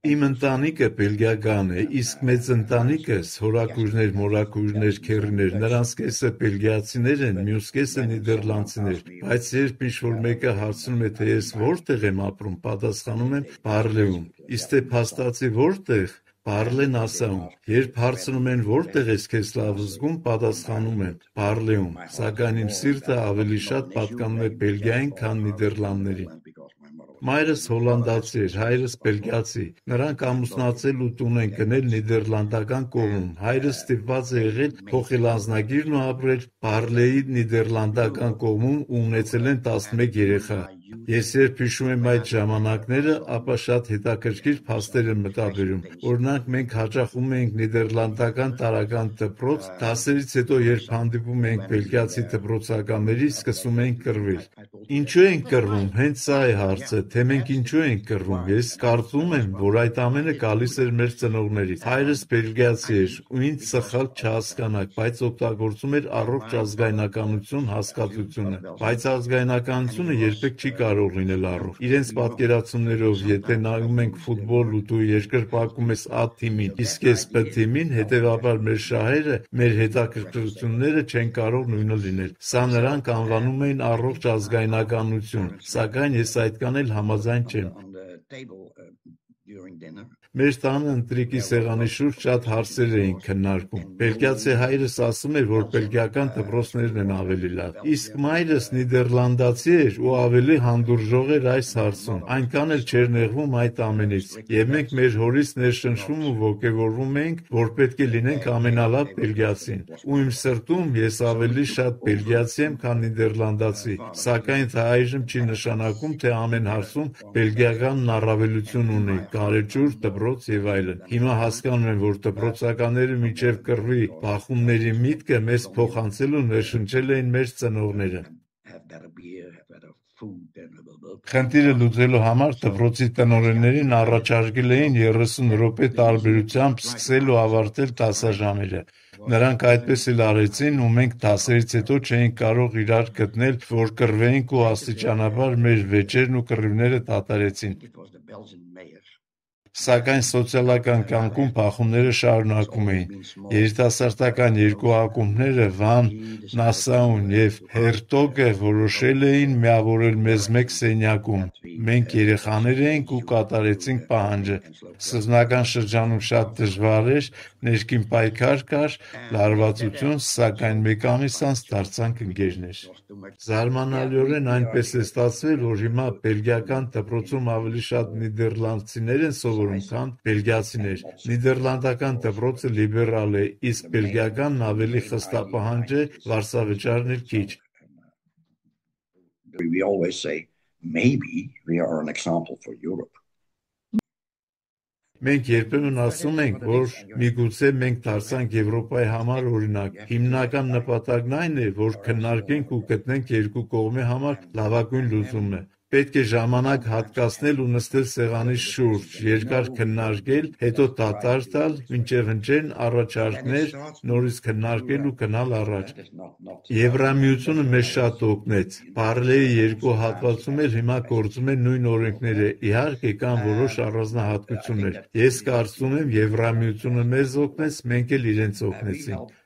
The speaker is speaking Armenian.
Իմ ընտանիքը բելգիական է, իսկ մեծ ընտանիքս, հորաքույրներ, մորաքույրներ, քեռիներ, նրանց կեսը բելգիացիներ են, մյուս կեսը նիդերլանդցիներ, բայց երբ ինչ-որ մեկը հարցնում է, թե ես որտեղ եմ ապրում, պատասխանում եմ Բարլեում, իսկ թե փաստացի որտեղ, Բարլեն ասաում, երբ հարցնում են որտեղ ես քեզ լավ զգում, պատասխանում եմ Բարլեում, սակայն իմ սիրտը ավելի շատ պատկանում է Բելգիային, քան Նիդերլանդներին։ Մայրս հոլանդացի էր, հայրս բելգիացի։ Նրանք ամուսնացել ու տուն են գնել նիդերլանդական կողմում։ Հայրս ստիպված է եղել փոխել անձնագիրն ու ապրել Բարլեի նիդերլանդական կողմում ու ունեցել են 11 երեխա։ Ես երբ հիշում եմ այդ ժամանակները, ապա շատ հետաքրքիր փաստեր եմ մտաբերում։ Օրինակ, մենք հաճախում էինք նիդերլանդական տարրական դպրոց, դասերից հետո երբ հանդիպում էինք բելգիացի դպրոցականների, սկսում էինք կռվել։ Ինչու ենք կռվում, հենց սա է հարցը, թե մենք ինչու ենք կռվում։ Ես կարծում եմ, որ այդ ամենը գալիս էր մեր ծնողներից։ Հայրս բելգիացի էր ու ինձ սխալ չհասկանաք, բայց օգտագործում էր առողջ ազգայնականություն հասկացությունը։ Բայց ազգայնականությունը երբեք չի կարող լինել առողջ։ Իրենց պատկերացումներով, եթե նայում ենք ֆուտբոլ ու դու երկրպագում ես A թիմին, իսկ ես B թիմին, հետևաբար մեր շահերը, մեր հետաքրքրությունները չեն կարող նույնը լինել։ Սա նրանք անվանում էին առողջ ազգայնականություն, սակայն ես այդքան էլ համաձայն չեմ։ Մեր տանը ընթրիքի սեղանի շուրջ շատ հարցեր էինք քննարկում։ Բելգիացի հայրս ասում էր, որ բելգիական դպրոցներն են ավելի լավ, իսկ մայրս նիդերլանդացի էր ու ավելի հանդուրժող էր այս հարցում, այնքան էլ չէր նեղվում այդ ամենից։ Եվ մենք մեր հորից ներշնչվում ու ոգևորվում էինք, որ պետք է լինենք ամենալավ բելգիացին։ Ու իմ սրտում ես ավելի շատ բելգիացի եմ, քան նիդերլանդացի, սակայն դա այժմ չի նշանակում, թե ամեն հարցում բելգիականն առավելություն ունի, գարեջուր, դպրոց եւ այլն։ Հիմա հասկանում եմ, որ դպրոցականները մինչև կռվի բախումների միտքը մեզ փոխանցել ու ներշնչել էին մեր ծնողները։ Խնդիրը լուծելու համար դպրոցի տնօրեններին առաջարկել էին 30 րոպե տարբերությամբ սկսել ու ավարտել դասաժամերը։ Նրանք այդպես էլ արեցին ու մենք դասերից հետո չէինք կարող իրար գտնել, որ կռվեինք ու աստիճանաբար մեր վեճերն ու կռիվները դադարեցին։ Սակայն սոցիալական կյանքում բախումները շարունակվում էին։ Երիտասարդական երկու ակումբները Վան Նասաուն եւ Հերտոգը որոշել էին միավորել մեզ մեկ սենյակում։ Մենք երեխաներ էինք ու կատարեցինք պահանջը։ Սկզբնական շրջանում շատ դժվար էր, ներքին պայքար կար, լարվածություն, սակայն մեկ ամիս անց դարձանք ընկերներ։ Զարմանալիորեն այնպես է ստացվել, որ հիմա բելգիական դպրոցում ավելի շատ նիդերլանդցիներ են սովորում, քան բելգիացիներ։ Նիդերլանդական դպրոցը լիբերալ է, իսկ բելգիականն ավելի խստապահանջ է, վարսավճարն էլ քիչ։ We always say, maybe we are an example for Europe. Մենք երբեմն ասում ենք, որ միգուցե մենք դարձանք Եվրոպայի համար օրինակ։ Հիմնական նպատակն այն է, որ քննարկենք ու գտնենք երկու կողմի համար լավագույն լուծումը։ Պետք է ժամանակ հատկացնել ու նստել սեղանի շուրջ, երկար քննարկել, հետո դատար տալ, մինչև հնչեն առաջարկներ, նորից քննարկել ու գնալ առաջ։ Եվրամիությունը մեզ շատ օգնեց։ Բարլեի երկու հատվածում էլ հիմա գործում են նույն օրենքները, իհարկե կան որոշ առանձնահատկություններ։ Ես կարծում եմ, Եվրամիությունը մեզ օգնեց, մենք էլ իրենց օգնեցինք։